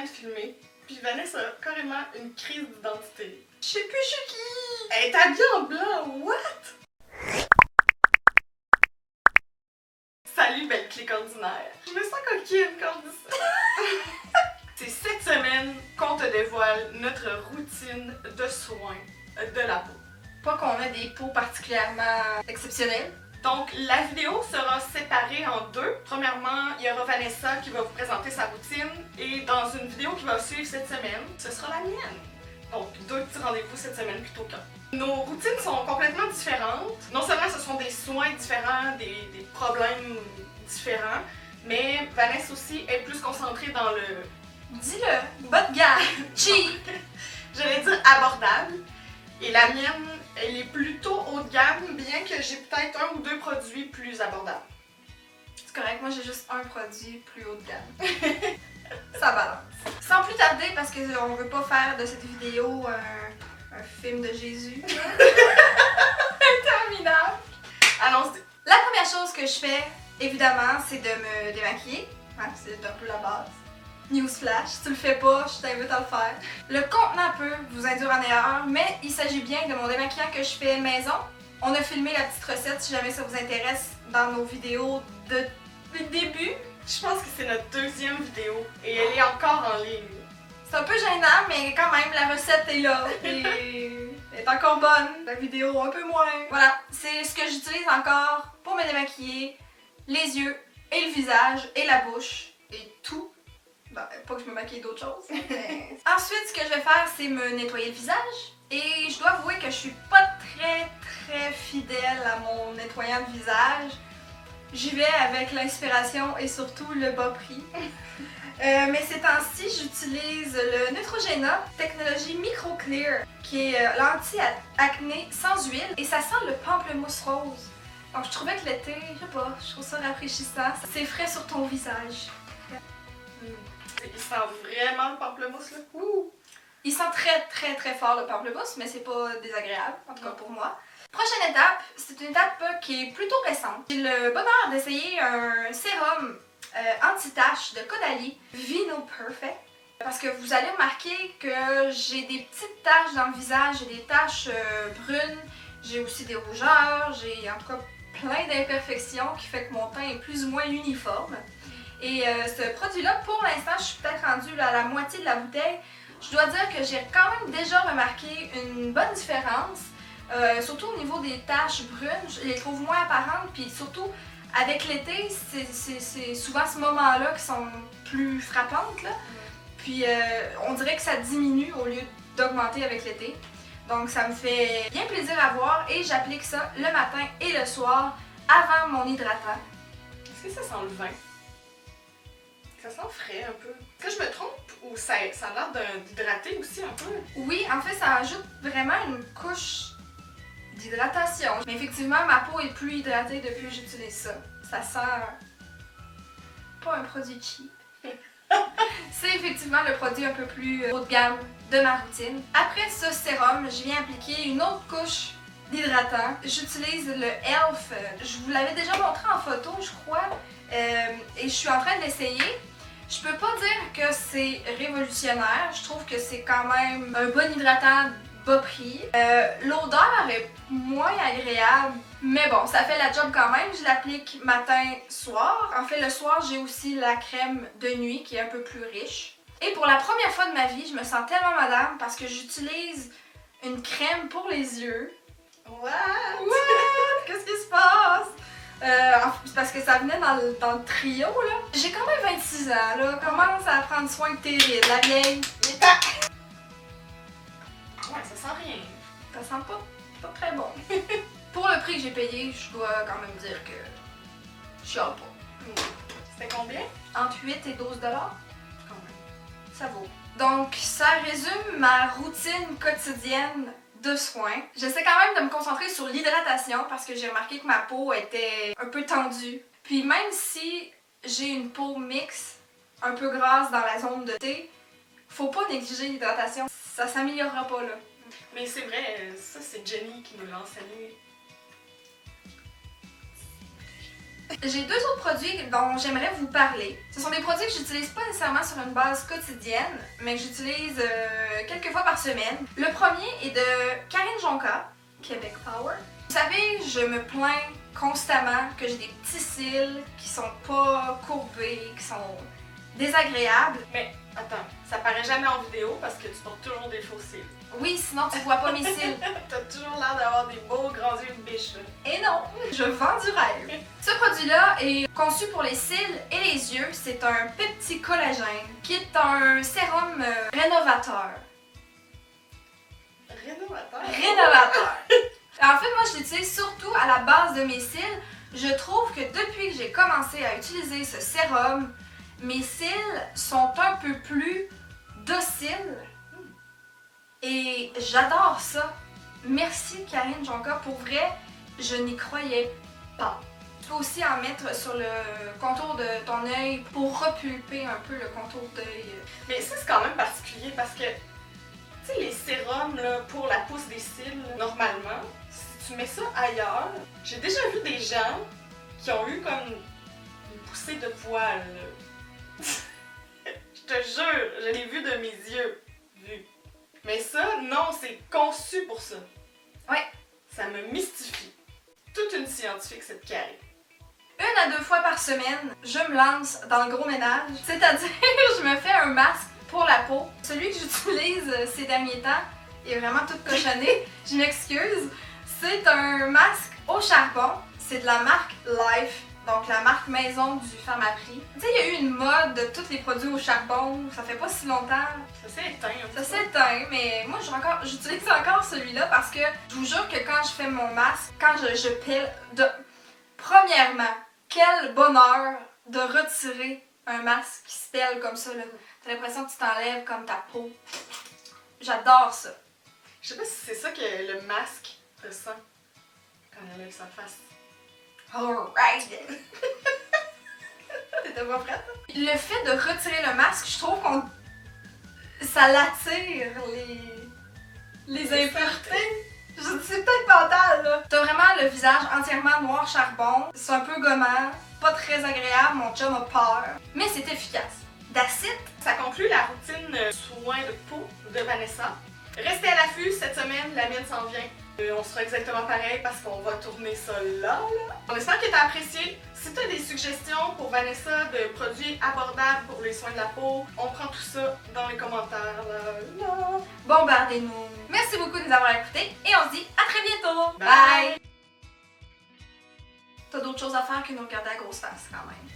train de filmer, puis Vanessa a carrément une crise d'identité. Je sais plus je suis qui! Elle est habillée en blanc, what? Salut, belle clique ordinaire. Je me sens coquine quand je dis ça. C'est cette semaine qu'on te dévoile notre routine de soins de la peau. Pas qu'on a des peaux particulièrement exceptionnelles. Donc, la vidéo sera séparée en deux. Premièrement, il y aura Vanessa qui va vous présenter sa routine et dans une vidéo qui va suivre cette semaine, ce sera la mienne. Donc, 2 petits rendez-vous cette semaine plutôt qu'un. Nos routines sont complètement différentes. Non seulement ce sont des soins différents, des problèmes différents, mais Vanessa aussi est plus concentrée dans le... Dis-le, bas de gamme, cheap! J'allais dire abordable. Et la mienne, elle est plutôt haut de gamme, bien que j'ai peut-être 1 ou 2 produits plus abordables. C'est correct, moi j'ai juste un produit plus haut de gamme. Ça balance. Sans plus tarder, parce qu'on veut pas faire de cette vidéo un film de Jésus. Interminable. Allons-y. La première chose que je fais, évidemment, c'est de me démaquiller. Hein, c'est un peu la base. Newsflash, si tu le fais pas, je t'invite à le faire. Le contenant peut vous induire en erreur, mais il s'agit bien de mon démaquillant que je fais maison. On a filmé la petite recette si jamais ça vous intéresse dans nos vidéos de début. Je pense que c'est notre 2e vidéo et elle est encore en ligne. C'est un peu gênant, mais quand même, la recette est là et elle est encore bonne. La vidéo un peu moins. Voilà, c'est ce que j'utilise encore pour me démaquiller les yeux et le visage et la bouche et tout. Ben, pas que je me maquille d'autres choses. Mais... Ensuite, ce que je vais faire, c'est me nettoyer le visage. Et je dois avouer que je suis pas très fidèle à mon nettoyant de visage. J'y vais avec l'inspiration et surtout le bas prix. Mais ces temps-ci, j'utilise le Neutrogena technologie Micro Clear, qui est l'anti-acné sans huile. Et ça sent le pamplemousse rose. Donc je trouvais que l'été, je sais pas, je trouve ça rafraîchissant. C'est frais sur ton visage. Il sent vraiment le pamplemousse là. Ouh. Il sent très fort le pamplemousse, mais c'est pas désagréable, en tout cas pour moi. Prochaine étape, c'est une étape qui est plutôt récente. J'ai le bonheur d'essayer un sérum anti-taches de Caudalie Vino Perfect. Parce que vous allez remarquer que j'ai des petites taches dans le visage, j'ai des taches brunes, j'ai aussi des rougeurs, j'ai en tout cas plein d'imperfections qui fait que mon teint est plus ou moins uniforme. Et ce produit-là, pour l'instant, je suis peut-être rendue à la moitié de la bouteille. Je dois dire que j'ai quand même déjà remarqué une bonne différence, surtout au niveau des taches brunes. Je les trouve moins apparentes, puis surtout avec l'été, c'est souvent ce moment-là qui sont plus frappantes, là. Puis on dirait que ça diminue au lieu d'augmenter avec l'été. Donc ça me fait bien plaisir à voir et j'applique ça le matin et le soir avant mon hydratant. Est-ce que ça sent le vin? Ça sent frais un peu. Est-ce que je me trompe ou ça a l'air d'hydrater aussi un peu? Oui, en fait, ça ajoute vraiment une couche d'hydratation. Mais effectivement, ma peau est plus hydratée depuis que j'utilise ça. Ça sent pas un produit cheap. C'est effectivement le produit un peu plus haut de gamme de ma routine. Après ce sérum, je viens appliquer une autre couche d'hydratant. J'utilise le e.l.f. Je vous l'avais déjà montré en photo, je crois. Et je suis en train de l'essayer. Je peux pas dire que c'est révolutionnaire, je trouve que c'est quand même un bon hydratant bas prix. L'odeur est moins agréable, mais bon, ça fait la job quand même. Je l'applique matin, soir. En fait, le soir, j'ai aussi la crème de nuit qui est un peu plus riche. Et pour la première fois de ma vie, je me sens tellement madame parce que j'utilise une crème pour les yeux. What? Qu'est-ce qui se passe? Parce que ça venait dans le trio, là. J'ai quand même 26 ans, là. Commence à prendre soin de tes rides, la vieille. Ouais, ça sent rien. Ça sent pas très bon. Pour le prix que j'ai payé, je dois quand même dire que je chiale pas. C'était combien? Entre 8 et 12 $. Quand même. Ça vaut. Donc, ça résume ma routine quotidienne de soins. J'essaie quand même de me concentrer sur l'hydratation parce que j'ai remarqué que ma peau était un peu tendue. Puis même si j'ai une peau mixte, un peu grasse dans la zone de thé, faut pas négliger l'hydratation. Ça s'améliorera pas là. Mais c'est vrai, ça c'est Jenny qui nous l'a enseigné. J'ai 2 autres produits dont j'aimerais vous parler. Ce sont des produits que j'utilise pas nécessairement sur une base quotidienne, mais que j'utilise quelques fois par semaine. Le premier est de Karine Jonca, Québec Power. Vous savez, je me plains constamment que j'ai des petits cils qui sont pas courbés, qui sont désagréables. Mais attends, ça paraît jamais en vidéo parce que tu portes toujours des faux cils. Oui, sinon tu vois pas mes cils. T'as toujours l'air d'avoir des beaux grands yeux de biche. Et non, je vends du rêve. Ce produit-là est conçu pour les cils et les yeux. C'est un petit collagène qui est un sérum rénovateur. Rénovateur. En fait, moi, je l'utilise surtout à la base de mes cils. Je trouve que depuis que j'ai commencé à utiliser ce sérum, mes cils sont un peu plus dociles. Et j'adore ça. Merci Karine Jonca. Pour vrai, je n'y croyais pas. Tu peux aussi en mettre sur le contour de ton œil pour repulper un peu le contour d'œil. Mais ça, c'est quand même particulier parce que, tu sais, les sérums là, pour la pousse des cils, normalement, si tu mets ça ailleurs, j'ai déjà vu des gens qui ont eu comme une poussée de poils. Je te jure, je l'ai vu de mes yeux. Vu. Mais ça, non, c'est conçu pour ça. Ouais. Ça me mystifie. Toute une scientifique, cette Carrie. 1 à 2 fois par semaine, je me lance dans le gros ménage. C'est-à-dire, je me fais un masque pour la peau. Celui que j'utilise ces derniers temps est vraiment tout cochonné. Je m'excuse. C'est un masque au charbon. C'est de la marque Life. Donc la marque maison du Pharmaprix. Tu sais, il y a eu une mode de tous les produits au charbon. Ça fait pas si longtemps. Ça s'est éteint. Ça s'est éteint, mais moi j'utilise encore celui-là parce que je vous jure que quand je fais mon masque, quand je pile, premièrement, quel bonheur de retirer un masque qui se pèle comme ça. T'as l'impression que tu t'enlèves comme ta peau. J'adore ça. Je sais pas si c'est ça que le masque ressent quand il enlève sa face. Alright! T'étais pas prête? Le fait de retirer le masque, je trouve qu'on... ça l'attire les impuretés. C'est peut-être mental, là. T'as vraiment le visage entièrement noir charbon. C'est un peu gommant, pas très agréable, mon chum a peur. Mais c'est efficace. That's it. Ça conclut la routine soins de peau de Vanessa. Restez à l'affût, cette semaine, la mienne s'en vient. On sera exactement pareil parce qu'on va tourner ça là. On espère que tu as apprécié. Si tu as des suggestions pour Vanessa de produits abordables pour les soins de la peau, on prend tout ça dans les commentaires. Là. Bombardez-nous. Merci beaucoup de nous avoir écoutés et on se dit à très bientôt. Bye! T'as d'autres choses à faire que nous regarder à grosse face quand même.